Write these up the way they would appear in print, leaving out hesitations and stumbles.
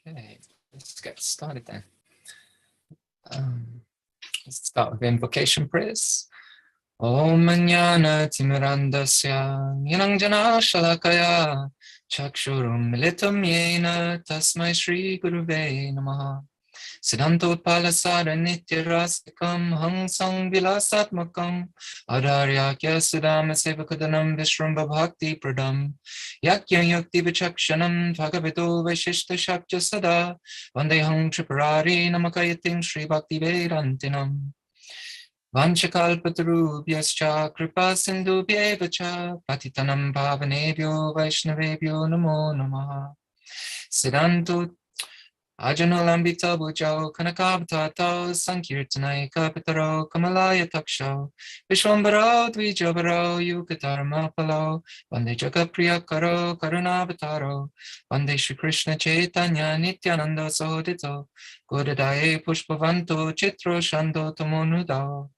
Okay, let's get started then. Let's start with invocation prayers. Om Jnana Timirandasya Niranjana Shalakaya Chakshurum Militum Yena Tasmai Shri Guruve Namaha Siddhanto Palasara Nityarasikam Hangsang Vilasatmakam Adaryakya Sudama Sevakadanam Vishramba Bhakti Pradam Yakya Yukti Vichakshanam Bhagavato Vaishishta Shakya Sada Vandeham Tripurari Namakayatim Shri Bhakti Vedantinam Vanchakalpatarubhyascha Kripa Sindhubhyeva cha Patitanam Bhavanebhyo Vaishnavebhyo Namo Namaha Siddhanto Ajanulambita Bhujao Kanakabhatato Sankirtanai Kapitaro Kamalaya Taksho Vishwambaro Dvijabaro Yukatarma Palo Vande Jagapriya Karo Karunavataro Vande Shri Krishna Chaitanya Nityananda Sodito Godadaye Pushpavanto Chitro Shando Tamonudao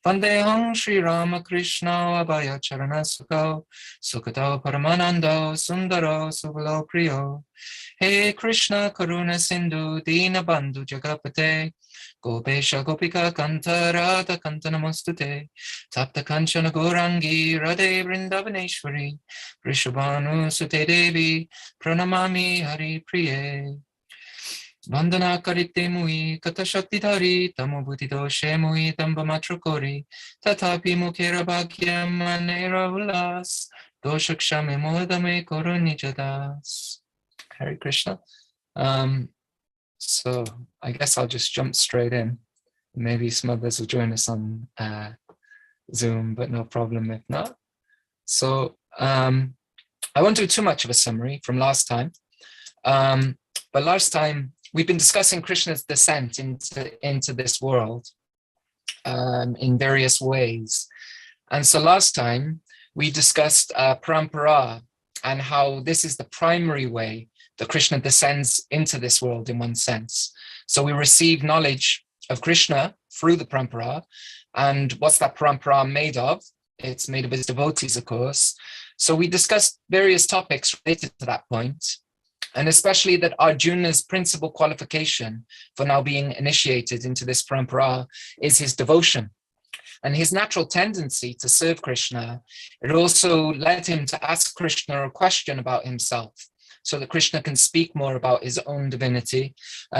Vandeham Shri Ramakrishna Abhaya Charana Sukho Sukhato Paramanando Sundaro Subalo Priyo Hey Krishna Karuna Sindhu Dina Bandhu Jagapate Gopesha Gopika Kanta Radha Kanta Namostute Tapta Kanchana Gorangi Radhe Vrindavaneshwari Vrishabhanu Sute Devi Pranamami Hari Priye Vandana Karite Mui Kata Shakti Dhari Tamo Buddhido Shemui Damba Matrakori Tatapi Mukera Bhakyam Manera Ulas Doshakshame Modame Koruni Jadas Hare Krishna. So I guess I'll just jump straight in. Maybe some others will join us on Zoom, but no problem if not. So I won't do too much of a summary from last time. But last time we've been discussing Krishna's descent into this world in various ways. And so last time we discussed parampara and how this is the primary way that Krishna descends into this world in one sense. So we receive knowledge of Krishna through the parampara. And what's that parampara made of? It's made of his devotees, of course. So we discussed various topics related to that point, and especially that Arjuna's principal qualification for now being initiated into this parampara is his devotion. And his natural tendency to serve Krishna, it also led him to ask Krishna a question about himself, so that Krishna can speak more about his own divinity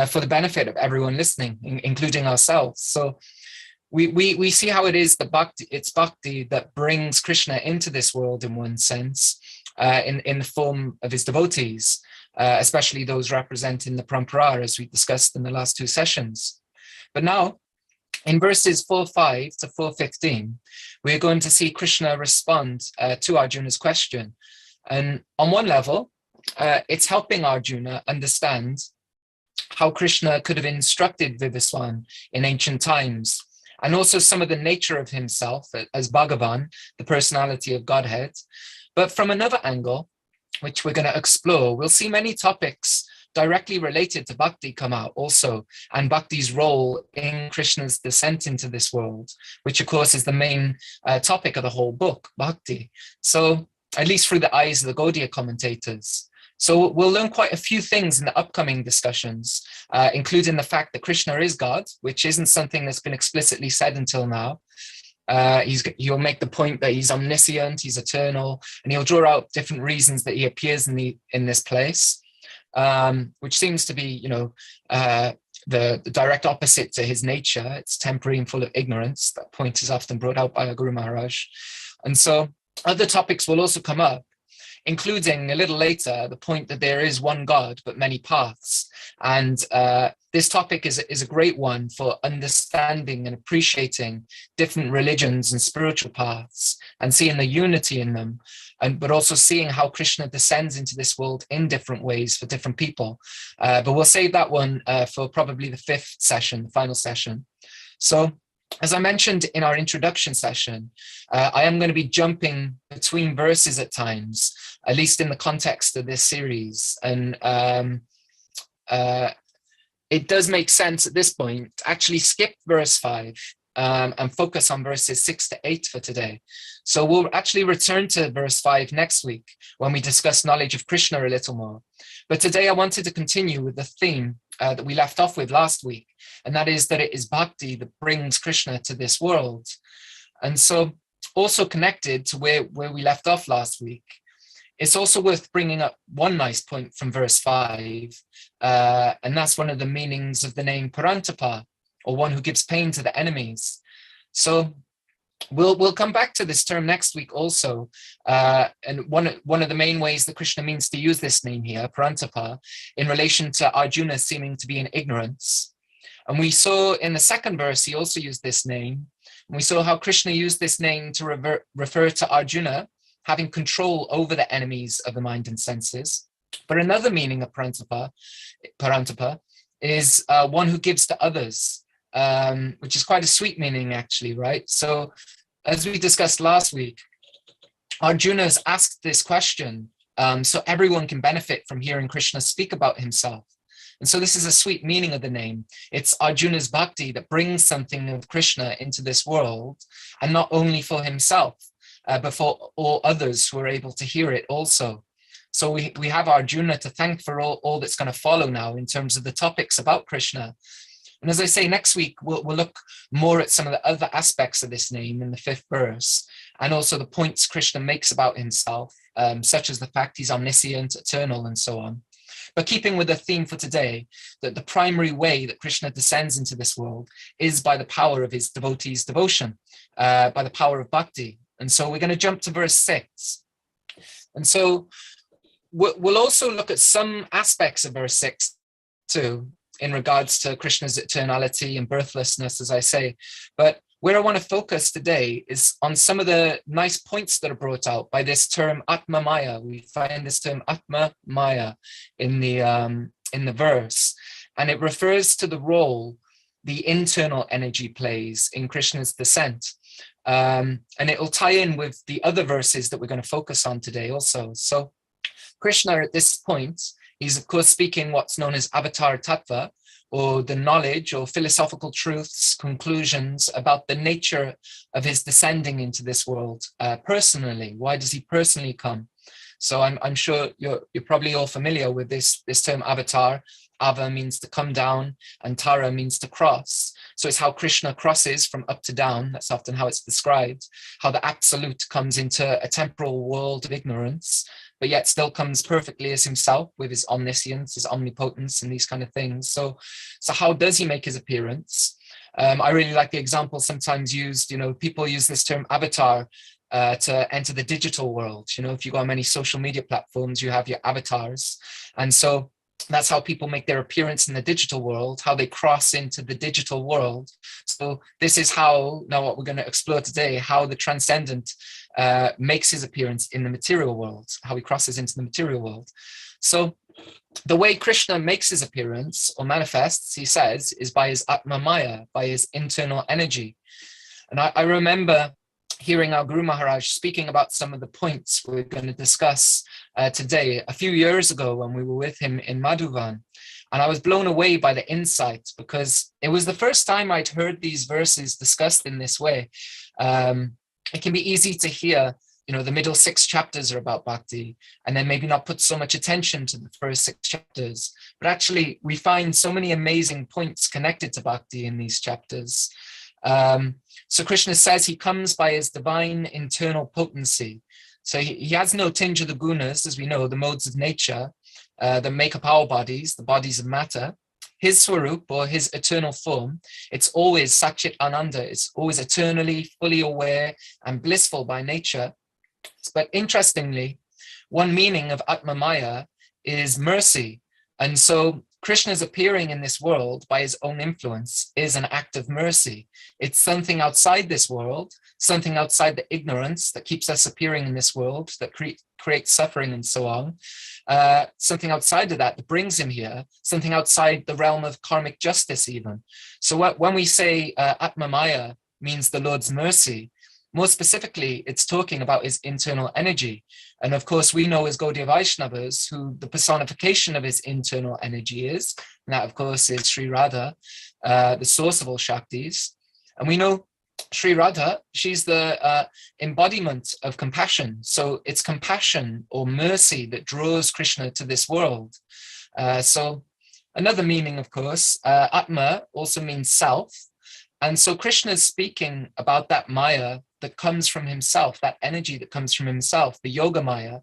for the benefit of everyone listening, including ourselves. So we see how it is that it's bhakti that brings Krishna into this world in one sense, in the form of his devotees, especially those representing the parampara, as we discussed in the last two sessions. But now, in verses 4:5 to 4:15, we're going to see Krishna respond to Arjuna's question. And on one level, it's helping Arjuna understand how Krishna could have instructed Vivaswan in ancient times, and also some of the nature of himself as Bhagavan, the personality of Godhead. But from another angle, which we're going to explore, we'll see many topics directly related to bhakti come out also, and bhakti's role in Krishna's descent into this world, which of course is the main topic of the whole book, bhakti. So at least through the eyes of the Gaudiya commentators. So we'll learn quite a few things in the upcoming discussions, including the fact that Krishna is God, which isn't something that's been explicitly said until now. He'll make the point that he's omniscient, he's eternal, and he'll draw out different reasons that he appears in this place, which seems to be, the direct opposite to his nature. It's temporary and full of ignorance. That point is often brought out by our Guru Maharaj. And so other topics will also come up, including a little later the point that there is one God but many paths. And this topic is a great one for understanding and appreciating different religions and spiritual paths and seeing the unity in them, but also seeing how Krishna descends into this world in different ways for different people. But we'll save that one for probably the fifth session, the final session. So as I mentioned in our introduction session, I am going to be jumping between verses at times, at least in the context of this series. And it does make sense at this point to actually skip verse 5 and focus on verses 6 to 8 for today. So we'll actually return to verse 5 next week when we discuss knowledge of Krishna a little more. But today I wanted to continue with the theme that we left off with last week, and that is that it is bhakti that brings Krishna to this world. And so also connected to where we left off last week, it's also worth bringing up one nice point from verse 5, and that's one of the meanings of the name Parantapa, or one who gives pain to the enemies. So we'll come back to this term next week also, and one of the main ways that Krishna means to use this name here, Parantapa, in relation to Arjuna seeming to be in ignorance. And we saw in the second verse, he also used this name. And we saw how Krishna used this name to refer to Arjuna having control over the enemies of the mind and senses. But another meaning of Parantapa is one who gives to others, which is quite a sweet meaning actually, right? So as we discussed last week, Arjuna has asked this question so everyone can benefit from hearing Krishna speak about himself. And so this is a sweet meaning of the name. It's Arjuna's bhakti that brings something of Krishna into this world, and not only for himself, but for all others who are able to hear it also. So we have Arjuna to thank for all that's going to follow now in terms of the topics about Krishna. And as I say, next week, we'll look more at some of the other aspects of this name in the 5th verse, and also the points Krishna makes about himself, such as the fact he's omniscient, eternal, and so on. But keeping with the theme for today, that the primary way that Krishna descends into this world is by the power of his devotees' devotion, by the power of bhakti. And so we're going to jump to verse 6. And so we'll also look at some aspects of verse 6 too, in regards to Krishna's eternality and birthlessness, as I say. But where I want to focus today is on some of the nice points that are brought out by this term AtmaMaya. We find this term AtmaMaya in the verse, and it refers to the role the internal energy plays in Krishna's descent. And it will tie in with the other verses that we're going to focus on today also. So Krishna at this point, he's of course speaking what's known as avatar tattva, or the knowledge or philosophical truths, conclusions about the nature of his descending into this world personally. Why does he personally come? So I'm sure you're probably all familiar with this term avatar. Ava means to come down, and Tara means to cross. So it's how Krishna crosses from up to down. That's often how it's described, how the absolute comes into a temporal world of ignorance, but yet still comes perfectly as himself with his omniscience, his omnipotence, and these kind of things. So how does he make his appearance? I really like the example sometimes used, people use this term avatar to enter the digital world. If you go on many social media platforms, you have your avatars. And so that's how people make their appearance in the digital world, how they cross into the digital world. So this is how, now what we're going to explore today, how the transcendent makes his appearance in the material world, how he crosses into the material world. So the way Krishna makes his appearance or manifests, he says, is by his AtmaMaya, by his internal energy. And I remember hearing our Guru Maharaj speaking about some of the points we're going to discuss today, a few years ago when we were with him in Madhuvan. And I was blown away by the insight, because it was the first time I'd heard these verses discussed in this way. It can be easy to hear, the middle 6 chapters are about bhakti, and then maybe not put so much attention to the first 6 chapters. But actually, we find so many amazing points connected to bhakti in these chapters. So Krishna says he comes by his divine internal potency. So he has no tinge of the gunas, as we know, the modes of nature that make up our bodies, the bodies of matter. His swarup, or his eternal form, it's always Satchit Ananda. It's always eternally, fully aware and blissful by nature. But interestingly, one meaning of AtmaMaya is mercy. And so Krishna's appearing in this world by his own influence is an act of mercy. It's something outside this world, something outside the ignorance that keeps us appearing in this world, that creates suffering and so on. Something outside of that brings him here, something outside the realm of karmic justice even. So when we say AtmaMaya means the Lord's mercy, more specifically, it's talking about his internal energy. And of course, we know as Gaudiya Vaishnavas who the personification of his internal energy is. And that, of course, is Sri Radha, the source of all Shaktis. And we know Sri Radha, she's the embodiment of compassion. So it's compassion or mercy that draws Krishna to this world. So another meaning, of course, Atma also means self. And so Krishna is speaking about that Maya that comes from himself, that energy that comes from himself, the Yoga Maya,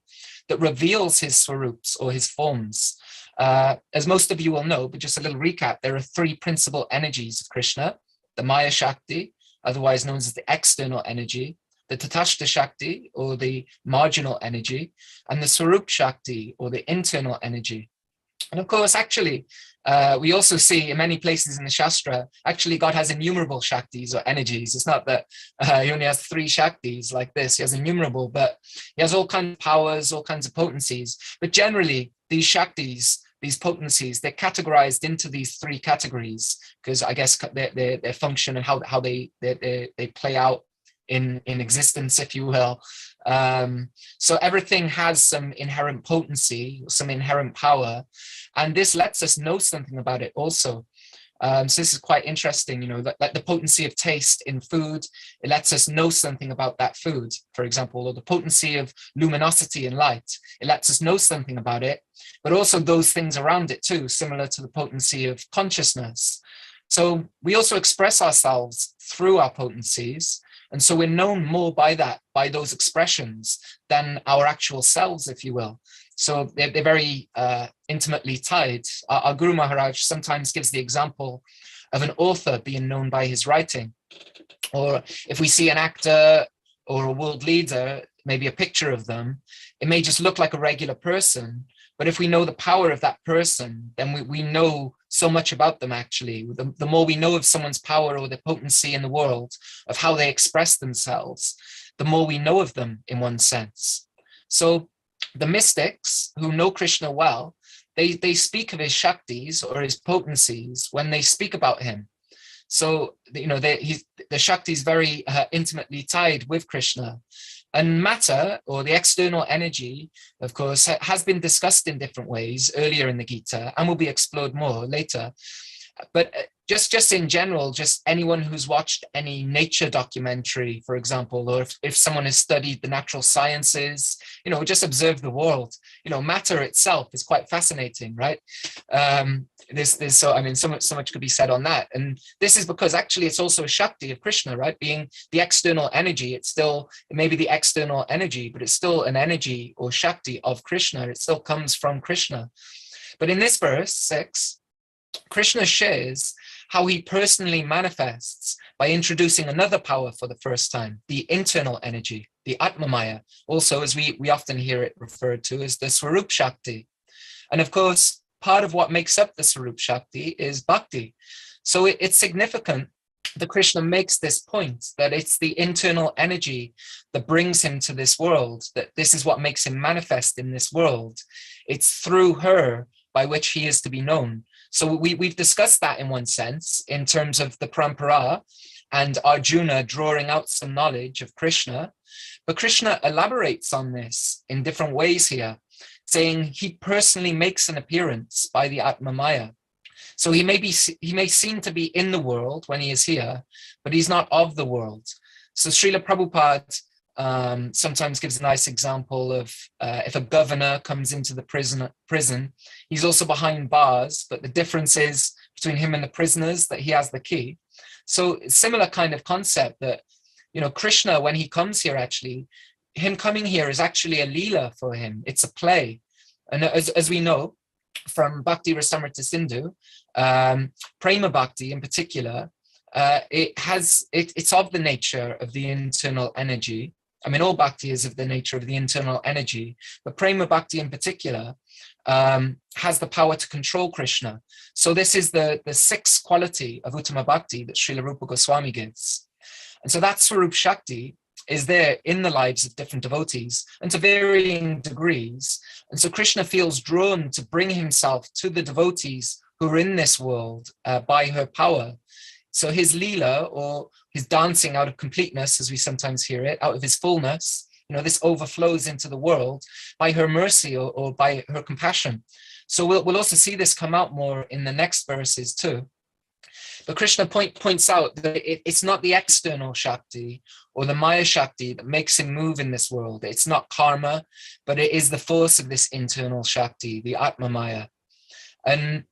that reveals his swarups or his forms. As most of you will know, but just a little recap, there are three principal energies of Krishna: the Maya Shakti, otherwise known as the external energy, the Tatashta Shakti, or the marginal energy, and the Swarup Shakti, or the internal energy. And of course, actually, we also see in many places in the Shastra, actually God has innumerable Shaktis or energies. It's not that he only has three Shaktis like this. He has innumerable, but he has all kinds of powers, all kinds of potencies. But generally, these Shaktis, these potencies, they're categorized into these three categories because I guess their function and how they play out in existence, if you will. So everything has some inherent potency, some inherent power, and this lets us know something about it also. So this is quite interesting, you know, like the potency of taste in food, it lets us know something about that food, for example, or the potency of luminosity in light, it lets us know something about it, but also those things around it too, similar to the potency of consciousness. So we also express ourselves through our potencies. And so we're known more by that, by those expressions, than our actual selves, if you will. So they're very intimately tied. Our Guru Maharaj sometimes gives the example of an author being known by his writing. Or if we see an actor or a world leader, maybe a picture of them, it may just look like a regular person. But if we know the power of that person, then we know so much about them, actually. The more we know of someone's power or their potency in the world, of how they express themselves, the more we know of them in one sense. So the mystics who know Krishna well, they speak of his Shaktis or his potencies when they speak about him. So, you know, the Shakti is very intimately tied with Krishna. And matter, or the external energy, of course, has been discussed in different ways earlier in the Gita and will be explored more later. But just in general, just anyone who's watched any nature documentary, for example, or if someone has studied the natural sciences, you know, just observe the world, you know, matter itself is quite fascinating, right? So much could be said on that. And this is because actually it's also a Shakti of Krishna, right? Being the external energy, it may be the external energy, but it's still an energy or Shakti of Krishna. It still comes from Krishna. But in this verse 6, Krishna shares how he personally manifests by introducing another power for the first time, the internal energy, the AtmaMaya, also as we often hear it referred to as the Swarup Shakti. And of course, part of what makes up the Swarup Shakti is bhakti. So it's significant that Krishna makes this point, that it's the internal energy that brings him to this world, that this is what makes him manifest in this world. It's through her by which he is to be known. So we've discussed that in one sense, in terms of the parampara and Arjuna drawing out some knowledge of Krishna. But Krishna elaborates on this in different ways here, saying he personally makes an appearance by the AtmaMaya. So he may seem to be in the world when he is here, but he's not of the world. So Srila Prabhupada sometimes gives a nice example of if a governor comes into the prison, he's also behind bars, but the difference is between him and the prisoners that he has the key. So similar kind of concept that, you know, Krishna, when he comes here, actually, him coming here is actually a leela for him. It's a play. And as we know from Bhakti Rasamrita Sindhu, Prema Bhakti in particular, it's of the nature of the internal energy. I mean, all bhakti is of the nature of the internal energy, but Prema Bhakti in particular has the power to control Krishna. So this is the sixth quality of Uttama Bhakti that Srila Rupa Goswami gives. And so that Swarup Shakti is there in the lives of different devotees and to varying degrees. And so Krishna feels drawn to bring himself to the devotees who are in this world by her power. So his leela, or his dancing out of completeness, as we sometimes hear it, out of his fullness, you know, this overflows into the world by her mercy or by her compassion. So we'll also see this come out more in the next verses too. But Krishna points out that it's not the external Shakti or the Maya Shakti that makes him move in this world. It's not karma, but it is the force of this internal Shakti, the AtmaMaya. And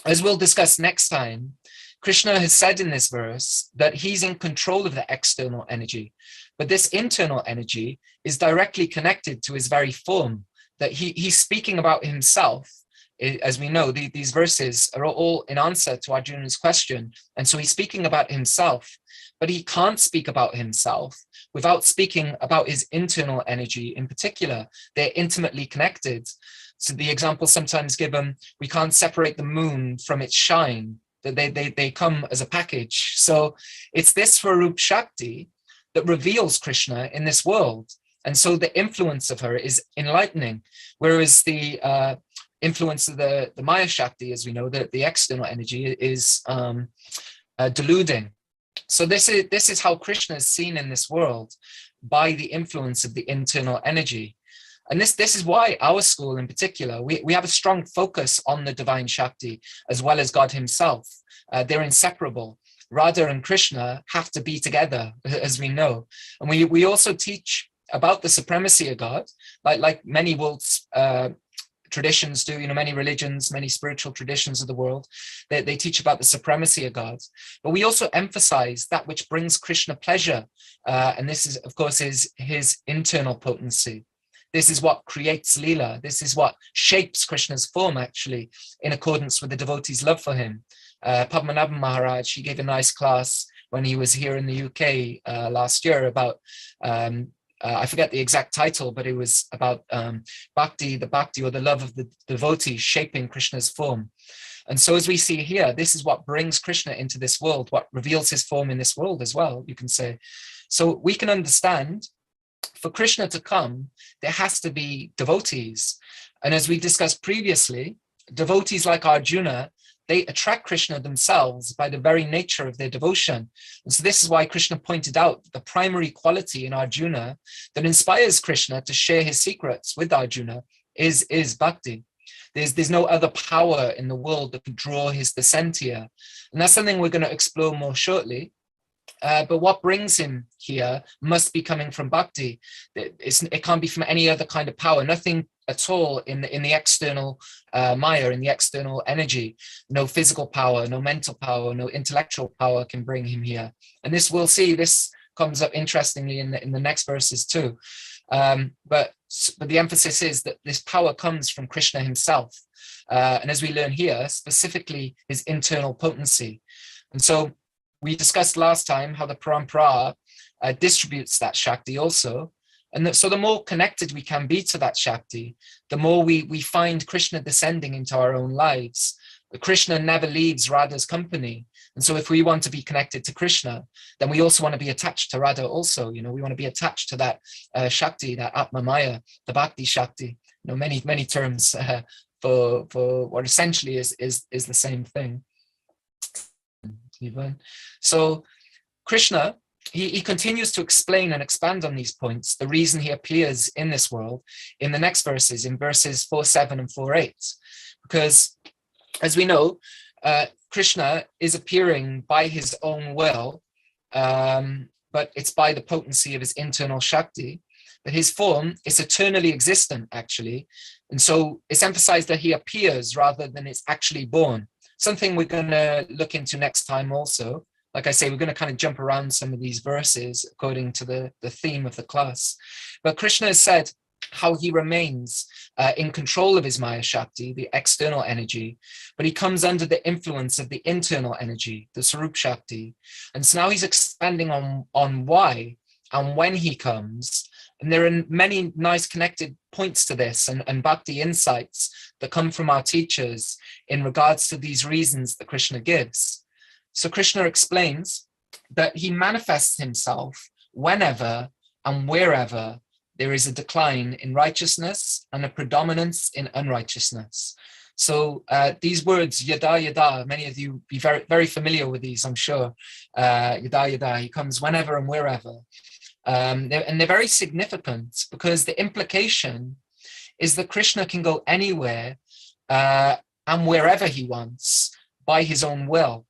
as we'll discuss next time, Krishna has said in this verse that he's in control of the external energy, but this internal energy is directly connected to his very form, that he's speaking about himself. As we know, these verses are all in answer to Arjuna's question. And so he's speaking about himself, but he can't speak about himself without speaking about his internal energy in particular. They're intimately connected. So the example sometimes given, we can't separate the moon from its shine, that they come as a package. So it's this Swarup Shakti that reveals Krishna in this world. And so the influence of her is enlightening, whereas the influence of the Maya Shakti, as we know, the external energy is deluding. So this is how Krishna is seen in this world, by the influence of the internal energy. And this is why our school in particular, we have a strong focus on the divine Shakti as well as God himself. They're inseparable. Radha and Krishna have to be together, as we know. And we also teach about the supremacy of God, like many world's traditions do, many religions, many spiritual traditions of the world, they teach about the supremacy of God. But we also emphasize that which brings Krishna pleasure. And this is, of course, his internal potency. This is what creates Leela. This is what shapes Krishna's form, actually, in accordance with the devotees' love for him. Padmanabhan Maharaj, he gave a nice class when he was here in the UK last year about, I forget the exact title, but it was about Bhakti, the Bhakti or the love of the devotees shaping Krishna's form. And so as we see here, this is what brings Krishna into this world, what reveals his form in this world as well, you can say. So we can understand, for Krishna to come, there has to be devotees. And as we discussed previously, devotees like Arjuna, they attract Krishna themselves by the very nature of their devotion. And so this is why Krishna pointed out the primary quality in Arjuna that inspires Krishna to share his secrets with Arjuna is bhakti. There's no other power in the world that could draw his descent here. And that's something we're going to explore more shortly. But what brings him here must be coming from bhakti. It can't be from any other kind of power, nothing at all in the external Maya, in the external energy. No physical power, no mental power, no intellectual power can bring him here. And this, we'll see, this comes up interestingly in the next verses too. But the emphasis is that this power comes from Krishna himself. And as we learn here, specifically his internal potency. And so we discussed last time how the parampara distributes that Shakti also. And so the more connected we can be to that Shakti, the more we find Krishna descending into our own lives. But Krishna never leaves Radha's company. And so if we want to be connected to Krishna, then we also want to be attached to Radha also. We want to be attached to that Shakti, that AtmaMaya, the Bhakti Shakti. Many terms for what essentially is the same thing. So Krishna, he continues to explain and expand on these points, the reason he appears in this world in the next verses, in verses 4.7 and 4.8. Because as we know, Krishna is appearing by his own will, but it's by the potency of his internal Shakti. But his form is eternally existent, actually. And so it's emphasized that he appears rather than it's actually born. Something we're going to look into next time also. Like I say, we're going to kind of jump around some of these verses according to the theme of the class. But Krishna has said how he remains in control of his Maya Shakti, the external energy, but he comes under the influence of the internal energy, the Swarup Shakti. And so now he's expanding on why and when he comes. And there are many nice connected points to this and Bhakti Insights that come from our teachers in regards to these reasons that Krishna gives. So Krishna explains that he manifests himself whenever and wherever there is a decline in righteousness and a predominance in unrighteousness. So these words, yada yada, many of you be very, very familiar with these, I'm sure. Yada yada, he comes whenever and wherever. And they're very significant because the implication is that Krishna can go anywhere and wherever he wants by his own will.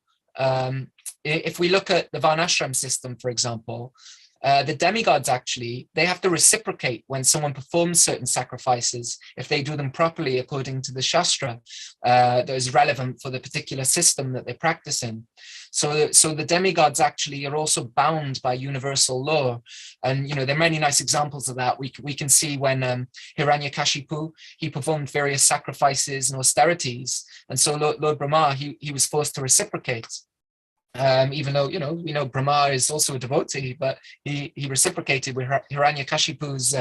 if we look at the Varnashram system, for example, the demigods actually, they have to reciprocate when someone performs certain sacrifices, if they do them properly according to the Shastra that is relevant for the particular system that they're practicing. So the demigods actually are also bound by universal law. And, there are many nice examples of that. We can see when Hiranyakashipu, he performed various sacrifices and austerities. And so Lord Brahma, he was forced to reciprocate. Even though, we know Brahma is also a devotee, but he reciprocated with Hiranyakashipu's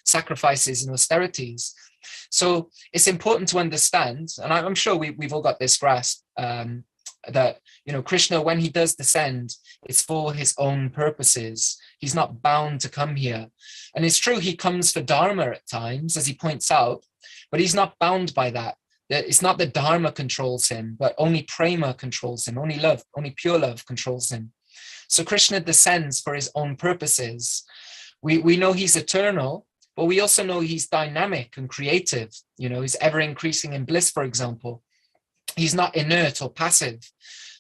sacrifices and austerities. So it's important to understand, and I'm sure we've all got this grasp, that, Krishna, when he does descend, it's for his own purposes. He's not bound to come here. And it's true, he comes for dharma at times, as he points out, but he's not bound by that. It's not that dharma controls him, but only prema controls him, only love, only pure love controls him. So Krishna descends for his own purposes. We know he's eternal, but we also know he's dynamic and creative. He's ever increasing in bliss, for example. He's not inert or passive.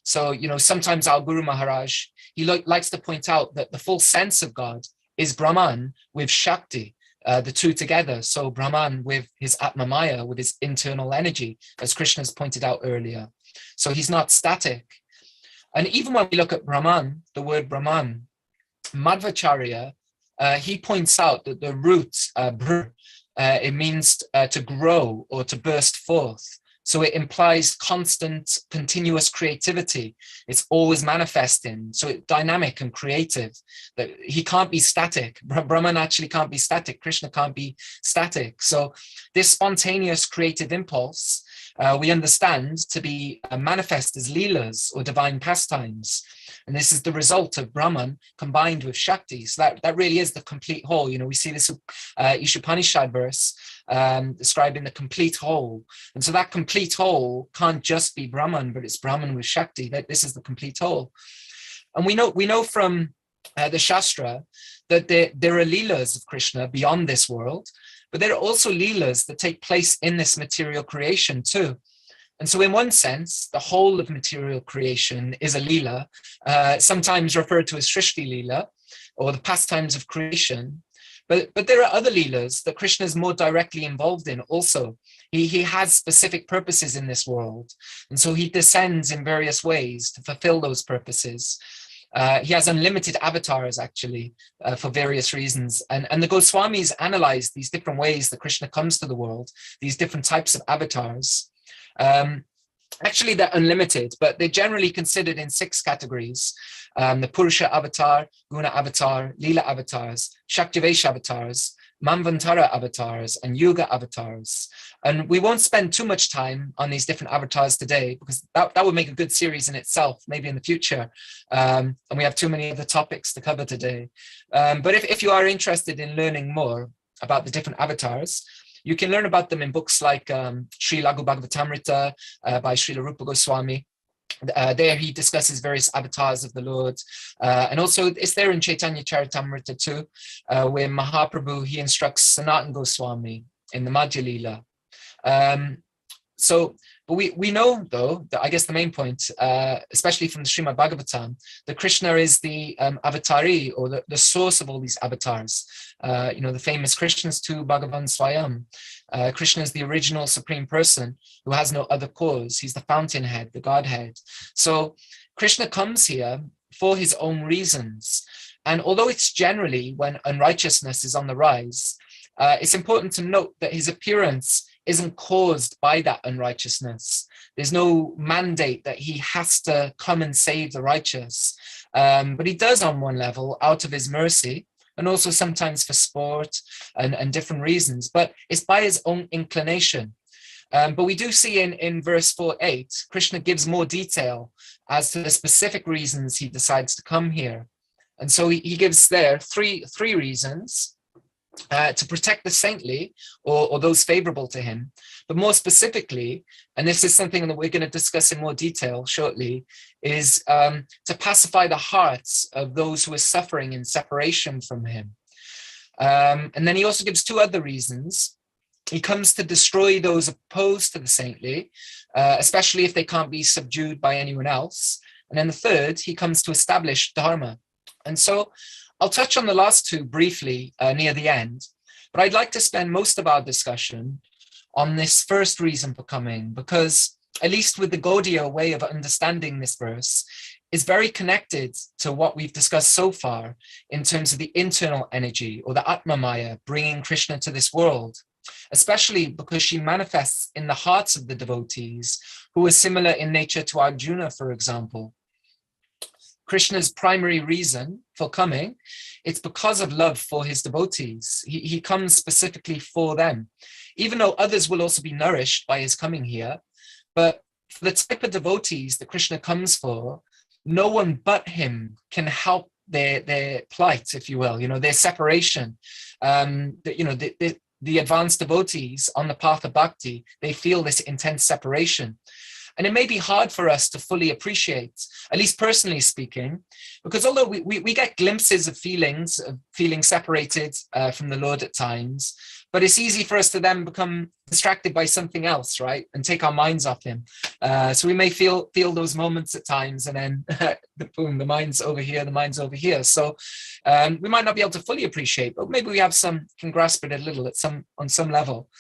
So, sometimes our Guru Maharaj, he likes to point out that the full sense of God is Brahman with Shakti. The two together. So Brahman with his AtmaMaya, with his internal energy, as Krishna's pointed out earlier. So he's not static. And even when we look at Brahman, the word Brahman, Madhvacharya, he points out that the root, it means to grow or to burst forth. So it implies constant, continuous creativity. It's always manifesting. So it's dynamic and creative. That he can't be static. Brahman actually can't be static. Krishna can't be static. So this spontaneous creative impulse, we understand to be manifest as leelas or divine pastimes. And this is the result of Brahman combined with Shakti. So that really is the complete whole. We see this Ishopanishad verse describing the complete whole. And so that complete whole can't just be Brahman, but it's Brahman with Shakti. That this is the complete whole. And we know from the Shastra that there are leelas of Krishna beyond this world, but there are also leelas that take place in this material creation too. And so in one sense, the whole of material creation is a leela, sometimes referred to as Srishti Leela, or the pastimes of creation. But there are other leelas that Krishna is more directly involved in also. He has specific purposes in this world. And so he descends in various ways to fulfill those purposes. He has unlimited avatars, actually, for various reasons. And the Goswamis analyze these different ways that Krishna comes to the world, these different types of avatars. Actually, they're unlimited, but they're generally considered in 6 categories. The Purusha avatar, Guna avatar, Leela avatars, Shaktivesha avatars, Manvantara avatars, and Yuga avatars. And we won't spend too much time on these different avatars today, because that would make a good series in itself, maybe in the future. And we have too many other topics to cover today. But if you are interested in learning more about the different avatars, you can learn about them in books like Sri Laghu Bhagavatamrita by Srila Rupa Goswami. There he discusses various avatars of the Lord. And also it's there in Chaitanya Charitamrita too, where Mahaprabhu, he instructs Sanatan Goswami in the Madhya Leela. But we know, though, that I guess the main point, especially from the Srimad Bhagavatam, that Krishna is the avatari, or the source of all these avatars. The famous Krishna's tu Bhagavan Swayam. Krishna is the original supreme person who has no other cause. He's the fountainhead, the Godhead. So Krishna comes here for his own reasons. And although it's generally when unrighteousness is on the rise, it's important to note that his appearance isn't caused by that unrighteousness. There's no mandate that he has to come and save the righteous. But he does on one level out of his mercy, and also sometimes for sport and different reasons, but it's by his own inclination. But we do see in verse 4:8, Krishna gives more detail as to the specific reasons he decides to come here. And so he gives there three reasons. To protect the saintly or those favorable to him, but more specifically, and this is something that we're going to discuss in more detail shortly, is to pacify the hearts of those who are suffering in separation from him. And then he also gives 2 other reasons. He comes to destroy those opposed to the saintly, especially if they can't be subdued by anyone else. And then the third, he comes to establish dharma. And so I'll touch on the last two briefly near the end, but I'd like to spend most of our discussion on this first reason for coming, because at least with the Gaudiya way of understanding this verse, is very connected to what we've discussed so far in terms of the internal energy, or the AtmaMaya, bringing Krishna to this world, especially because she manifests in the hearts of the devotees who are similar in nature to Arjuna, for example. Krishna's primary reason for coming, it's because of love for his devotees. He comes specifically for them, even though others will also be nourished by his coming here. But for the type of devotees that Krishna comes for, no one but him can help their plight, if you will, their separation. The advanced devotees on the path of bhakti, they feel this intense separation. And it may be hard for us to fully appreciate, at least personally speaking, because although we get glimpses of feeling separated from the Lord at times, but it's easy for us to then become distracted by something else, right? And take our minds off him. So we may feel those moments at times, and then boom, the mind's over here, the mind's over here. So we might not be able to fully appreciate, but maybe we can grasp it a little on some level.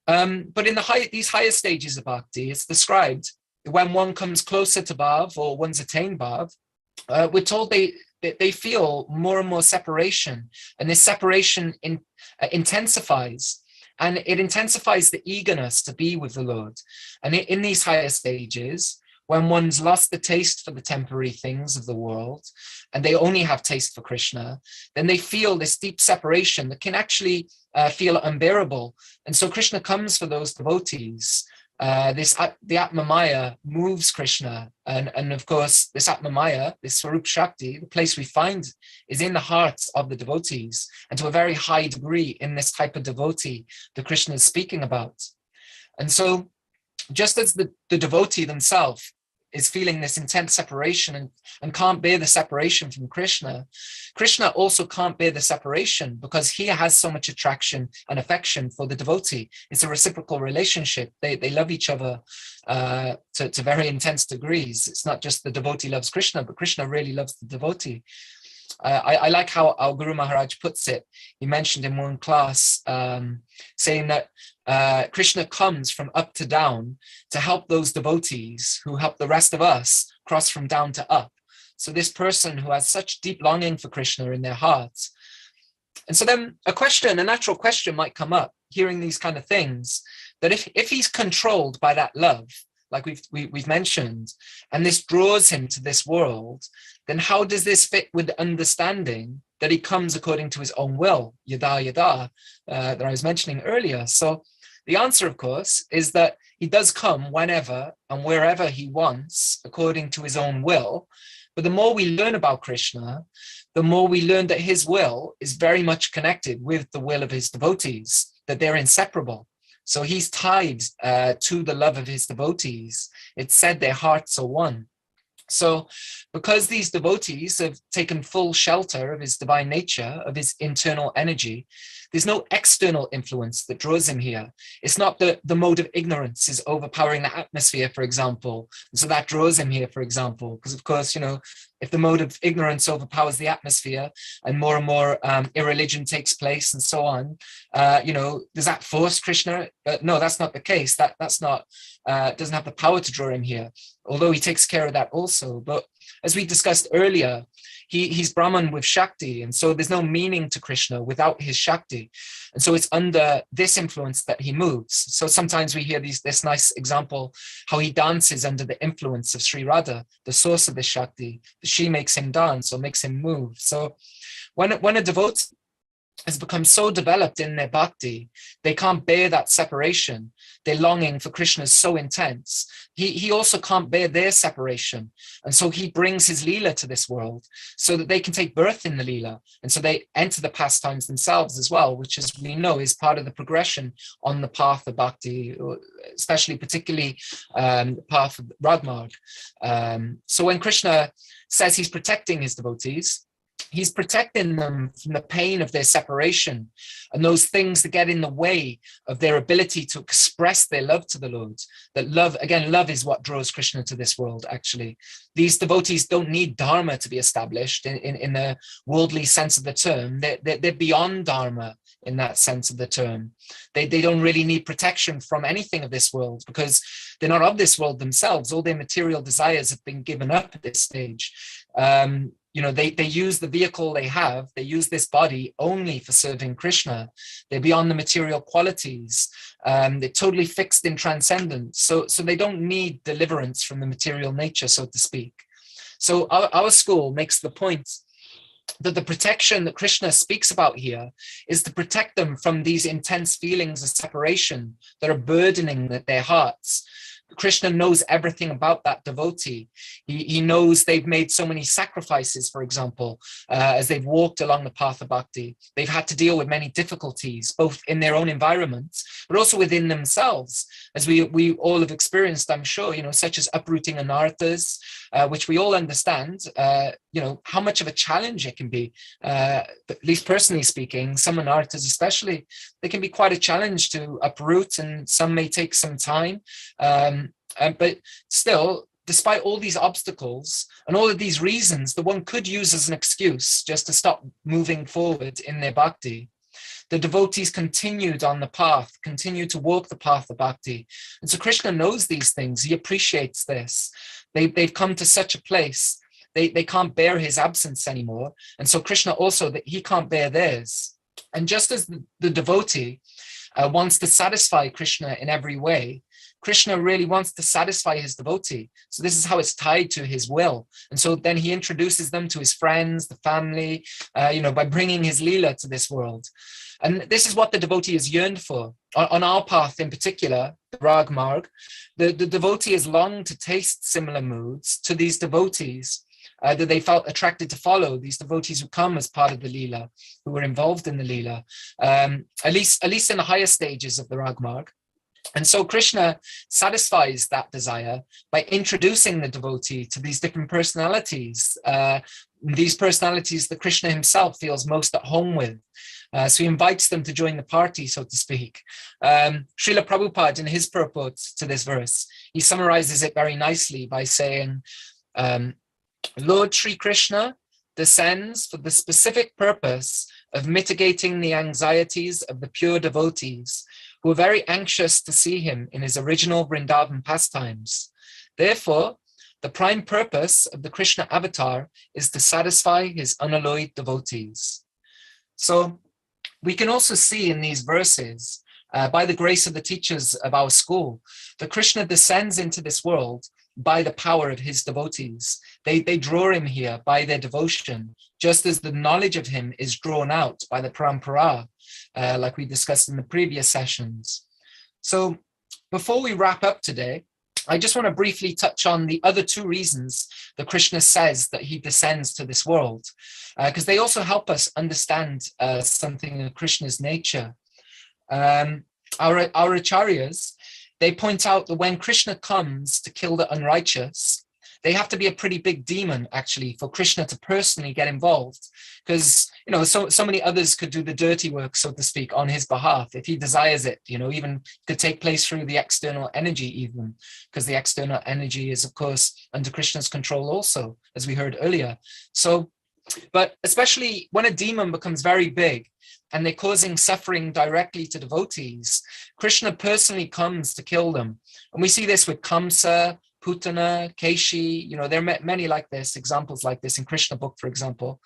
But in these higher stages of bhakti, it's described when one comes closer to bhav, or one's attained bhav, we're told they feel more and more separation, and this separation intensifies, and it intensifies the eagerness to be with the Lord. And in these higher stages, when one's lost the taste for the temporary things of the world, and they only have taste for Krishna, then they feel this deep separation that can actually feel unbearable. And so Krishna comes for those devotees. The AtmaMaya moves Krishna. And of course, this AtmaMaya, this Swarup Shakti, the place we find is in the hearts of the devotees, and to a very high degree in this type of devotee that Krishna is speaking about. And so just as the devotee themselves is feeling this intense separation and can't bear the separation from Krishna, Krishna also can't bear the separation because he has so much attraction and affection for the devotee. It's a reciprocal relationship. They love each other to very intense degrees. It's not just the devotee loves Krishna, but Krishna really loves the devotee. I like how our Guru Maharaj puts it. He mentioned in one class saying that Krishna comes from up to down to help those devotees who help the rest of us cross from down to up. So this person who has such deep longing for Krishna in their hearts. And so then a natural question might come up, hearing these kind of things, that if he's controlled by that love, like we've mentioned, and this draws him to this world, then how does this fit with the understanding that he comes according to his own will, yada, that I was mentioning earlier? So the answer, of course, is that he does come whenever and wherever he wants, according to his own will. But the more we learn about Krishna, the more we learn that his will is very much connected with the will of his devotees, that they're inseparable. So he's tied to the love of his devotees. It's said their hearts are one. So because these devotees have taken full shelter of his divine nature, of his internal energy, there's no external influence that draws him here. It's not the mode of ignorance is overpowering the atmosphere, for example. And so that draws him here, for example, because of course, if the mode of ignorance overpowers the atmosphere and more irreligion takes place and so on, does that force Krishna? No, that's not the case. That's not, doesn't have the power to draw him here, although he takes care of that also. But as we discussed earlier, he's Brahman with Shakti, and so there's no meaning to Krishna without his Shakti. And so it's under this influence that he moves. So sometimes we hear this nice example, how he dances under the influence of Sri Radha, the source of the Shakti. She makes him dance or makes him move. So when a devotee has become so developed in their bhakti, they can't bear that separation. Their longing for Krishna is so intense. He also can't bear their separation. And so he brings his Leela to this world so that they can take birth in the Leela. And so they enter the pastimes themselves as well, which, as we know, is part of the progression on the path of bhakti, especially particularly the path of Radha. So when Krishna says he's protecting his devotees, He's protecting them from the pain of their separation and those things that get in the way of their ability to express their love to the Lord. That love, again, love is what draws Krishna to this world, actually. These devotees don't need dharma to be established in the worldly sense of the term. They're beyond dharma in that sense of the term. They don't really need protection from anything of this world because they're not of this world themselves. All their material desires have been given up at this stage. They use the vehicle they have, they use this body only for serving Krishna. They're beyond the material qualities. They're totally fixed in transcendence. So they don't need deliverance from the material nature, so to speak. So our school makes the point that the protection that Krishna speaks about here is to protect them from these intense feelings of separation that are burdening their hearts. Krishna knows everything about that devotee. He knows they've made so many sacrifices, for example, as they've walked along the path of bhakti. They've had to deal with many difficulties, both in their own environments, but also within themselves, as we all have experienced, I'm sure, such as uprooting anarthas, which we all understand, how much of a challenge it can be. At least personally speaking, some anarthas especially, they can be quite a challenge to uproot, and some may take some time. But still, despite all these obstacles and all of these reasons that one could use as an excuse just to stop moving forward in their bhakti, the devotees continued on the path, continued to walk the path of bhakti. And so Krishna knows these things. He appreciates this. They've come to such a place. They can't bear his absence anymore. And so Krishna also, that he can't bear theirs. And just as the devotee wants to satisfy Krishna in every way, Krishna really wants to satisfy his devotee. So this is how it's tied to his will. And so then he introduces them to his friends, the family, by bringing his Leela to this world. And this is what the devotee has yearned for. On our path in particular, the Rag Marg, the devotee has longed to taste similar moods to these devotees that they felt attracted to follow, these devotees who come as part of the Leela, who were involved in the Leela, at least in the higher stages of the Rag Marg. And so Krishna satisfies that desire by introducing the devotee to these different personalities, these personalities that Krishna himself feels most at home with. So he invites them to join the party, so to speak. Srila Prabhupada, in his purport to this verse, he summarizes it very nicely by saying, Lord Sri Krishna descends for the specific purpose of mitigating the anxieties of the pure devotees who are very anxious to see him in his original Vrindavan pastimes. Therefore, the prime purpose of the Krishna avatar is to satisfy his unalloyed devotees. So we can also see in these verses, by the grace of the teachers of our school, that Krishna descends into this world by the power of his devotees. They draw him here by their devotion, just as the knowledge of him is drawn out by the parampara, like we discussed in the previous sessions. So before we wrap up today, I just want to briefly touch on the other two reasons that Krishna says that he descends to this world, because they also help us understand something of Krishna's nature. Our acharyas, they point out that when Krishna comes to kill the unrighteous, they have to be a pretty big demon, actually, for Krishna to personally get involved. Because, so many others could do the dirty work, so to speak, on his behalf, if he desires it, even could take place through the external energy even, because the external energy is, of course, under Krishna's control also, as we heard earlier. So, but especially when a demon becomes very big, and they're causing suffering directly to devotees, Krishna personally comes to kill them. And we see this with Kamsa, Putana, Keshi, there are many like this, examples like this in Krishna book, for example,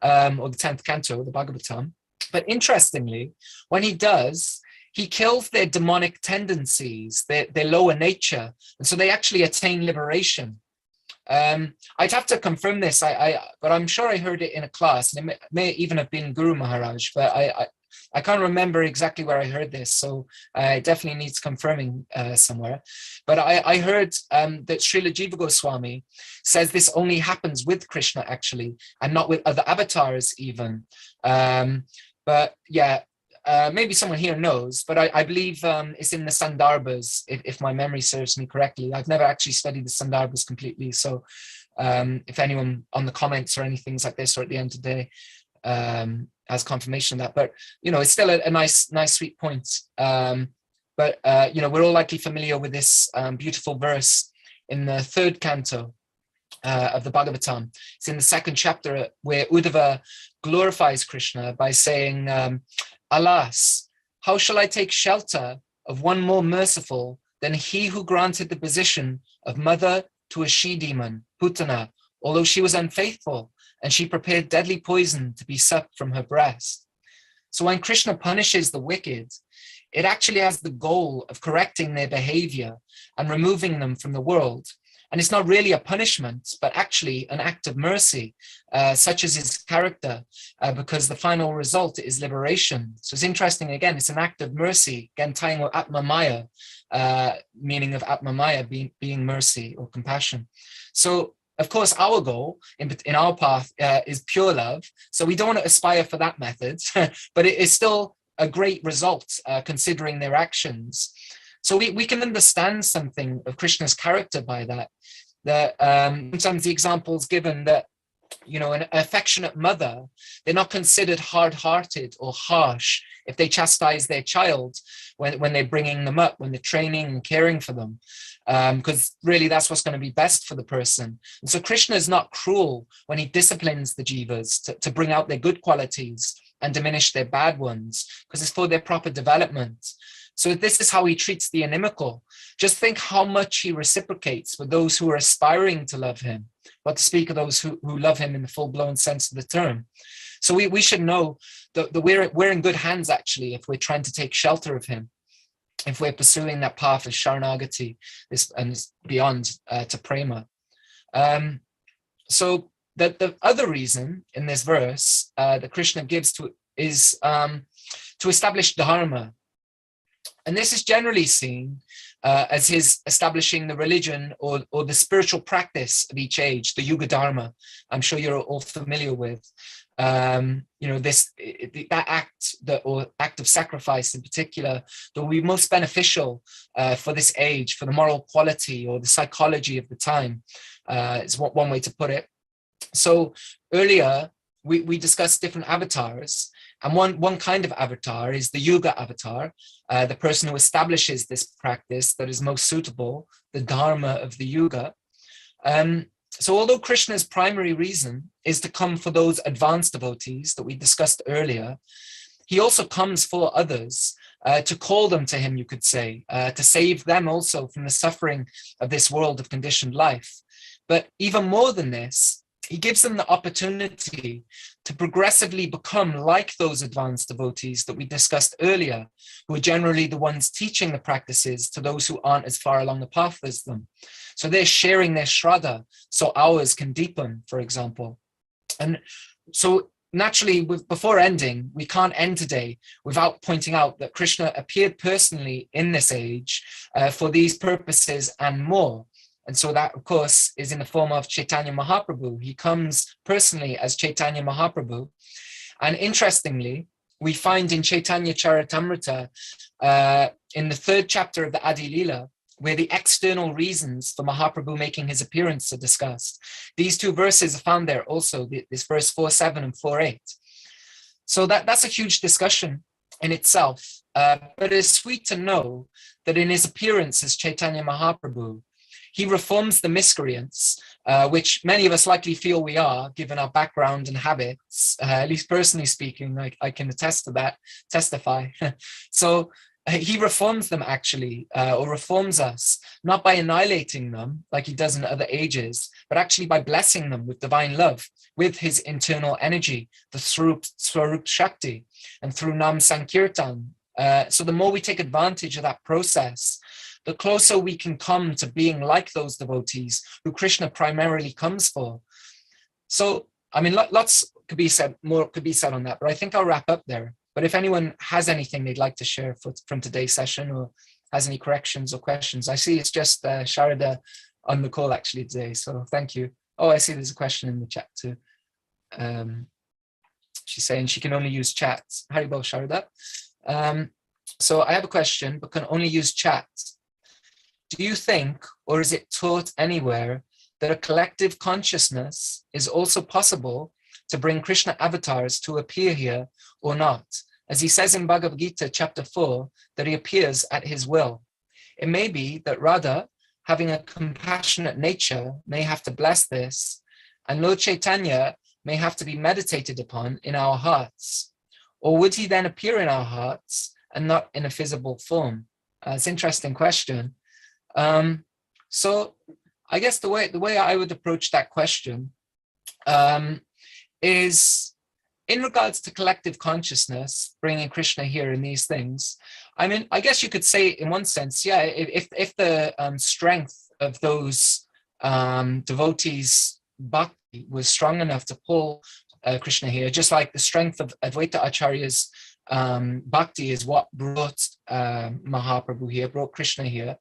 or the 10th canto, the Bhagavatam. But interestingly, when he does, he kills their demonic tendencies, their lower nature. And so they actually attain liberation. I'd have to confirm this, but I'm sure I heard it in a class, and it may even have been Guru Maharaj, but I can't remember exactly where I heard this, so it definitely needs confirming somewhere. But I heard that Srila Jiva Goswami says this only happens with Krishna, actually, and not with other avatars even. But yeah, maybe someone here knows, but I believe it's in the Sandarbhas, if my memory serves me correctly. I've never actually studied the Sandarbhas completely, so If anyone on the comments or anything like this, or at the end of the day, has confirmation of that. But it's still a nice sweet point. But we're all likely familiar with this beautiful verse in the third canto of the Bhagavatam. It's in the second chapter, where Uddhava glorifies Krishna by saying, alas, how shall I take shelter of one more merciful than he who granted the position of mother to a she-demon, Putana, although she was unfaithful, and she prepared deadly poison to be sucked from her breast. So when Krishna punishes the wicked, it actually has the goal of correcting their behavior and removing them from the world. And it's not really a punishment, but actually an act of mercy, such as his character, because the final result is liberation. So it's interesting, again, it's an act of mercy, again, tying with AtmaMaya, meaning of AtmaMaya being mercy or compassion. So, of course, our goal in our path is pure love. So we don't want to aspire for that method, but it is still a great result considering their actions. So we can understand something of Krishna's character by that. That sometimes the examples given that, an affectionate mother, they're not considered hard-hearted or harsh if they chastise their child when they're bringing them up, when they're training and caring for them, because really that's what's going to be best for the person. And so Krishna is not cruel when he disciplines the jivas to bring out their good qualities and diminish their bad ones, because it's for their proper development. So this is how he treats the inimical. Just think how much he reciprocates with those who are aspiring to love him, but to speak of those who love him in the full-blown sense of the term. So we should know that we're in good hands, actually, if we're trying to take shelter of him, if we're pursuing that path of Sharanagati and beyond to Prema. So the other reason in this verse that Krishna gives is to establish dharma. And this is generally seen as his establishing the religion or the spiritual practice of each age, the Yuga Dharma. I'm sure you're all familiar with. That act of sacrifice in particular that will be most beneficial for this age, for the moral quality or the psychology of the time, is one way to put it. So earlier we discussed different avatars. And one kind of avatar is the Yuga avatar, the person who establishes this practice that is most suitable, the Dharma of the Yuga. So although Krishna's primary reason is to come for those advanced devotees that we discussed earlier, he also comes for others, to call them to him, you could say, to save them also from the suffering of this world of conditioned life. But even more than this, he gives them the opportunity to progressively become like those advanced devotees that we discussed earlier, who are generally the ones teaching the practices to those who aren't as far along the path as them. So they're sharing their shraddha, so ours can deepen, for example. And so naturally, before ending, we can't end today without pointing out that Krishna appeared personally in this age for these purposes and more. And so that, of course, is in the form of Chaitanya Mahaprabhu. He comes personally as Chaitanya Mahaprabhu. And interestingly, we find in Chaitanya Charitamrita, in the third chapter of the Adi Lila, where the external reasons for Mahaprabhu making his appearance are discussed. These two verses are found there also, this verse 4.7 and 4.8. So that's a huge discussion in itself. But it's sweet to know that in his appearance as Chaitanya Mahaprabhu, he reforms the miscreants, which many of us likely feel we are, given our background and habits, at least personally speaking, I can attest to that, testify. So he reforms them actually, or reforms us, not by annihilating them like he does in other ages, but actually by blessing them with divine love, with his internal energy, the Swarup Shakti, and through Nam Sankirtan. So the more we take advantage of that process, the closer we can come to being like those devotees who Krishna primarily comes for. So, I mean, lots could be said, more could be said on that, but I think I'll wrap up there. But if anyone has anything they'd like to share from today's session, or has any corrections or questions, I see it's just Sharada on the call actually today, so thank you. Oh, I see there's a question in the chat too. She's saying she can only use chat. Haribol Sharada. So I have a question, but can only use chat. Do you think, or is it taught anywhere, that a collective consciousness is also possible to bring Krishna avatars to appear here or not. As he says in Bhagavad-Gita chapter 4, that he appears at his will. It may be that Radha, having a compassionate nature, may have to bless this, and Lord Chaitanya may have to be meditated upon in our hearts. Or would he then appear in our hearts and not in a visible form? It's an interesting question. So I guess the way I would approach that question is in regards to collective consciousness, bringing Krishna here in these things. I mean, I guess you could say in one sense, yeah, if the strength of those devotees' bhakti was strong enough to pull Krishna here, just like the strength of Advaita Acharya's bhakti is what brought Mahaprabhu here, brought Krishna here,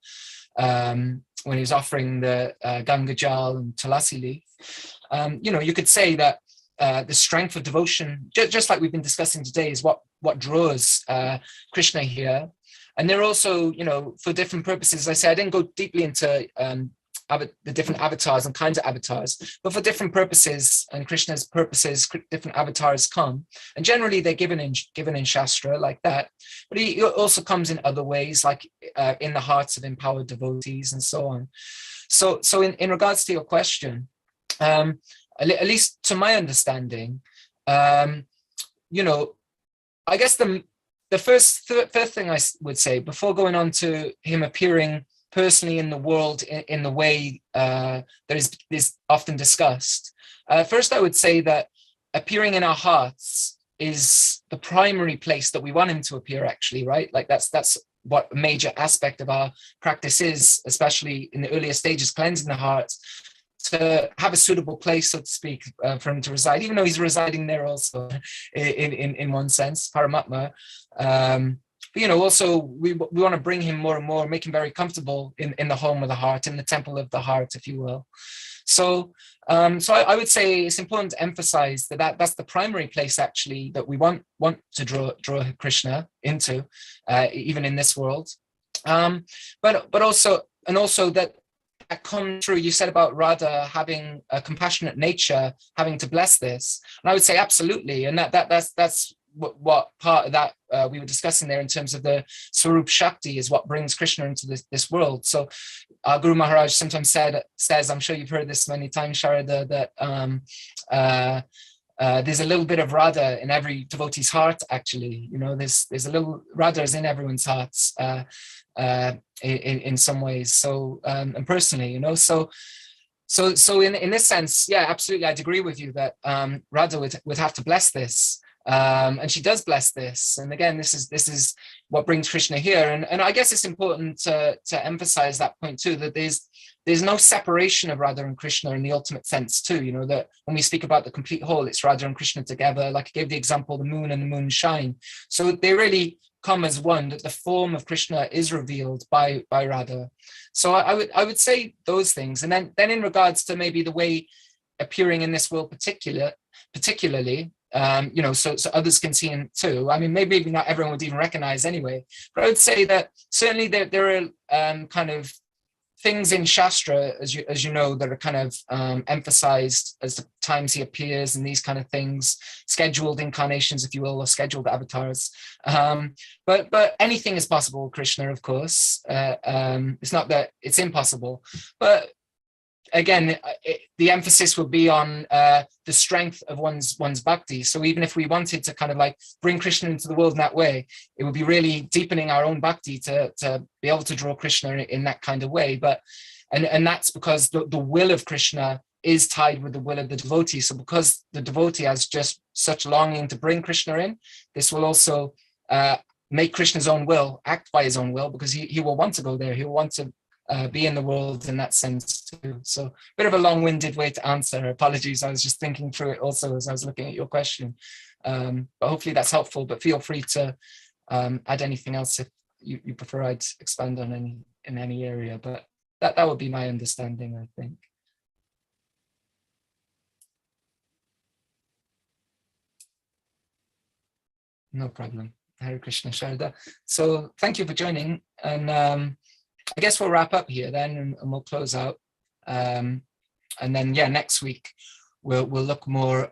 when he was offering the Ganga Jal and Tulasi leaf. You could say that the strength of devotion, just like we've been discussing today, is what draws Krishna here. And they're also, for different purposes. As I said, I didn't go deeply into the different avatars and kinds of avatars, but for different purposes and Krishna's purposes, different avatars come. And generally they're given in Shastra like that. But he also comes in other ways, like in the hearts of empowered devotees and so on. So in regards to your question, at least to my understanding, I guess the first thing I would say before going on to him appearing personally in the world in the way that is often discussed, first I would say that appearing in our hearts is the primary place that we want him to appear, actually, right? Like that's what a major aspect of our practice is, especially in the earlier stages, cleansing the heart, to have a suitable place, so to speak, for him to reside, even though he's residing there also in one sense, Paramatma. But also we want to bring him more and more, make him very comfortable in the home of the heart, in the temple of the heart, if you will. So I would say it's important to emphasize that's the primary place actually that we want to draw Krishna into, even in this world. But also that comes through, you said about Radha having a compassionate nature, having to bless this, and I would say absolutely, and that's what part of that we were discussing there in terms of the Swarup Shakti is what brings Krishna into this world. So our Guru Maharaj sometimes says, I'm sure you've heard this many times, Sharada, that there's a little bit of Radha in every devotee's heart, actually. There's a little Radha is in everyone's hearts in some ways. So and personally, so in this sense, yeah, absolutely, I'd agree with you that Radha would have to bless this. And she does bless this, and again, this is what brings Krishna here, and I guess it's important to emphasize that point too, that there's no separation of Radha and Krishna in the ultimate sense too. That when we speak about the complete whole, it's Radha and Krishna together. Like I gave the example, the moon and the moon shine, so they really come as one, that the form of Krishna is revealed by Radha. So I would say those things, and then in regards to maybe the way appearing in this world particularly, so others can see him too. I mean, maybe not everyone would even recognize anyway, but I would say that certainly there are kind of things in Shastra, as you know, that are kind of emphasized as the times he appears and these kind of things, scheduled incarnations, if you will, or scheduled avatars. But anything is possible, Krishna, of course. It's not that it's impossible, but again, the emphasis will be on the strength of one's bhakti. So even if we wanted to kind of like bring Krishna into the world in that way, it would be really deepening our own bhakti to be able to draw Krishna in that kind of way. And that's because the will of Krishna is tied with the will of the devotee. So because the devotee has just such longing to bring Krishna in, this will also make Krishna's own will act by his own will, because he will want to go there. He will want to be in the world in that sense too. So a bit of a long-winded way to answer. Apologies, I was just thinking through it also as I was looking at your question. But hopefully that's helpful, but feel free to add anything else if you prefer I'd expand on in any area, but that would be my understanding, I think. No problem. Hare Krishna, Sharada. So thank you for joining, and I guess we'll wrap up here then, and we'll close out. And then, yeah, next week we'll look more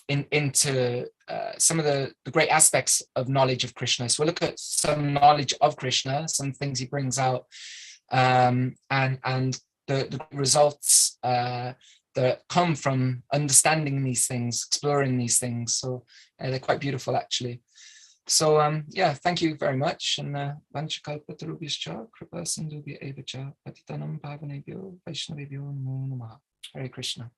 into some of the great aspects of knowledge of Krishna. So we'll look at some knowledge of Krishna, some things he brings out, and the results that come from understanding these things, exploring these things. So they're quite beautiful, actually. So yeah, thank you very much. And Vanchakalpatarubhyascha kripa sindhubhya eva cha patitanam pavanebhyo vaishnavebhyo namo namaha. Hare Krishna.